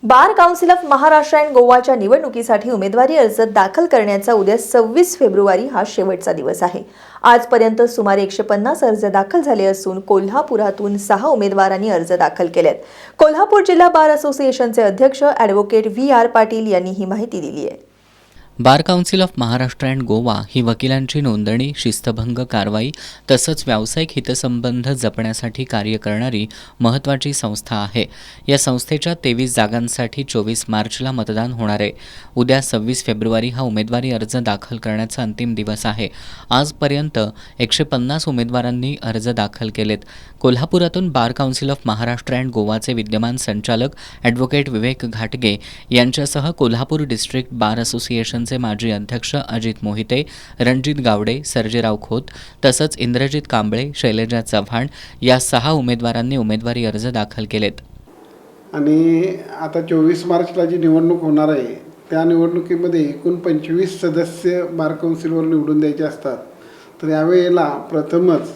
Bar council of Maharashtra and गोवाच्या निवडणुकीसाठी उमेदवारी अर्ज दाखल करण्याचा उद्या 26 फेब्रुवारी हा शेवटचा दिवस आहे। आजपर्यंत सुमारे 150 अर्ज दाखल झाले असून कोल्हापुरातून 6 उमेदवारांनी अर्ज दाखल केलेत। कोल्हापूर जिल्हा बार असोसिएशनचे अध्यक्ष ॲडव्होकेट व्ही.आर. पाटील यांनी ही माहिती दिली आहे। Bar council of Maharashtra and Goa ही वकिलांची नोंदणी, शिस्तभंग कारवाई तसंच व्यावसायिक हितसंबंध जपण्यासाठी कार्य करणारी महत्त्वाची संस्था आहे। या संस्थेच्या 23 जागांसाठी 24 मार्चला मतदान होणार आहे। उद्या 26 फेब्रुवारी हा उमेदवारी अर्ज दाखल करण्याचा अंतिम दिवस आहे। आजपर्यंत 150 उमेदवारांनी अर्ज दाखल केलेत। कोल्हापुरातून bar council of Maharashtra and गोवाचे विद्यमान संचालक ॲडव्होकेट विवेक घाटगे यांच्यासह कोल्हापूर डिस्ट्रिक्ट बार असोसिएशन माजी अध्यक्ष अजित मोहिते, रणजित गावडे, सर्जेराव खोत तसंच इंद्रजित कांबळे, शैलजा चव्हाण या 6 उमेदवारांनी उमेदवारी अर्ज दाखल केलेत। आणि आता 24 मार्चला जी निवडणूक होणार आहे त्या निवडणुकीमध्ये एकूण 25 सदस्य बार काउन्सिलवर निवडून द्यायचे असतात। तर यावेळेला प्रथमच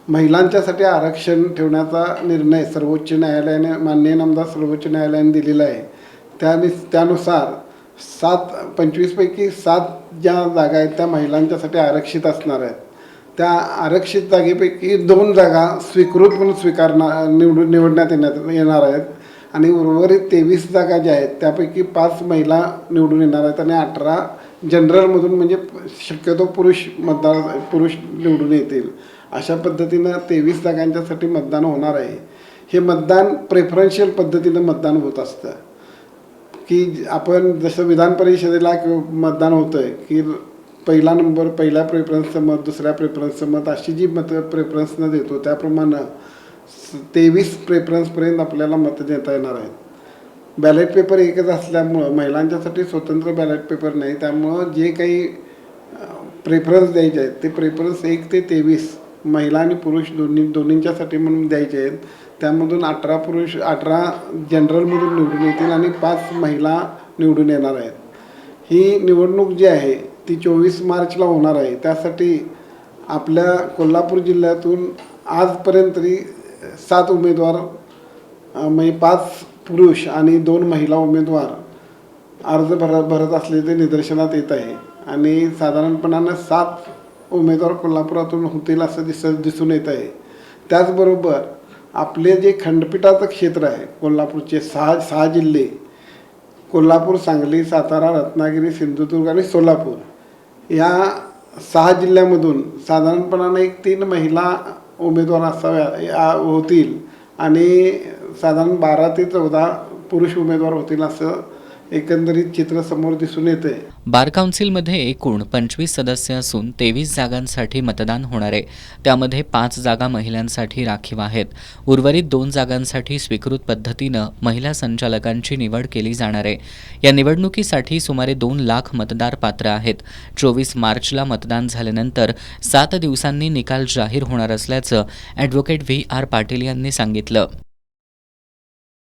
महिलांच्यासाठी आरक्षण ठेवण्याचा निर्णय सर्वोच्च न्यायालयाने माननीय नामदार सर्वोच्च न्यायालयाने दिलेला आहे। त्यानुसार 25 पैकी 7 ज्या जागा आहेत त्या महिलांच्यासाठी आरक्षित असणार आहेत। त्या आरक्षित जागेपैकी 2 जागा स्वीकृत म्हणून निवडण्यात येणार आहेत आणि उर्वरित 23 जागा ज्या आहेत त्यापैकी 5 महिला निवडून येणार आहेत आणि 18 जनरलमधून म्हणजे शक्यतो पुरुष निवडून येतील। अशा पद्धतीनं 23 जागांच्यासाठी मतदान होणार आहे। हे मतदान प्रेफरन्शियल पद्धतीनं मतदान होत असतं की आपण जसं विधान परिषदेला मतदान होतं आहे की पहिल्या प्रेफरन्सचं मत, दुसऱ्या प्रेफरन्सचं मत अशी जी मतं प्रेफरन्सनं देतो त्याप्रमाणे 23 प्रेफरन्सपर्यंत आपल्याला मतं देता येणार आहेत। बॅलेट पेपर एकच असल्यामुळं महिलांच्यासाठी स्वतंत्र बॅलेट पेपर नाही, त्यामुळं जे काही प्रेफरन्स द्यायचे आहेत ते प्रेफरन्स 1 ते 23 महिला आणि पुरुष दोन्हींच्यासाठी म्हणून द्यायचे आहेत। त्यामधून 18 जनरलमधून निवडून येतील आणि 5 महिला निवडून येणार आहेत। ही निवडणूक जी आहे ती 24 मार्चला होणार आहे। त्यासाठी आपल्या कोल्हापूर जिल्ह्यातून आजपर्यंत तरी 7 उमेदवार म्हणजे 5 पुरुष आणि 2 महिला उमेदवार अर्ज भरत असल्याचे निदर्शनात येत आहे आणि साधारणपणाने 7 उमेदवार कोल्हापुरातून होतील असं दिसून येत आहे। त्याचबरोबर आपले जे खंडपीठाचं क्षेत्र आहे कोल्हापूरचे 6 जिल्हे कोल्हापूर, सांगली, सातारा, रत्नागिरी, सिंधुदुर्ग आणि सोलापूर या 6 जिल्ह्यामधून साधारणपणाने 3 महिला उमेदवार होतील आणि साधारण 12 ते 14 पुरुष उमेदवार होतील असं एकंदरीत चित्र समोर दिसून येते। बार काउन्सिलमध्ये एकूण 25 सदस्य असून 23 जागांसाठी मतदान होणार आहे। त्यामध्ये 5 जागा महिलांसाठी राखीव आहेत। उर्वरित 2 जागांसाठी स्वीकृत पद्धतीनं महिला संचालकांची निवड केली जाणार आहे। या निवडणुकीसाठी सुमारे 2 लाख मतदार पात्र आहेत। 24 मार्चला मतदान झाल्यानंतर 7 दिवसांनी निकाल जाहीर होणार असल्याचं ॲडव्होकेट व्ही.आर. पाटील यांनी सांगितलं।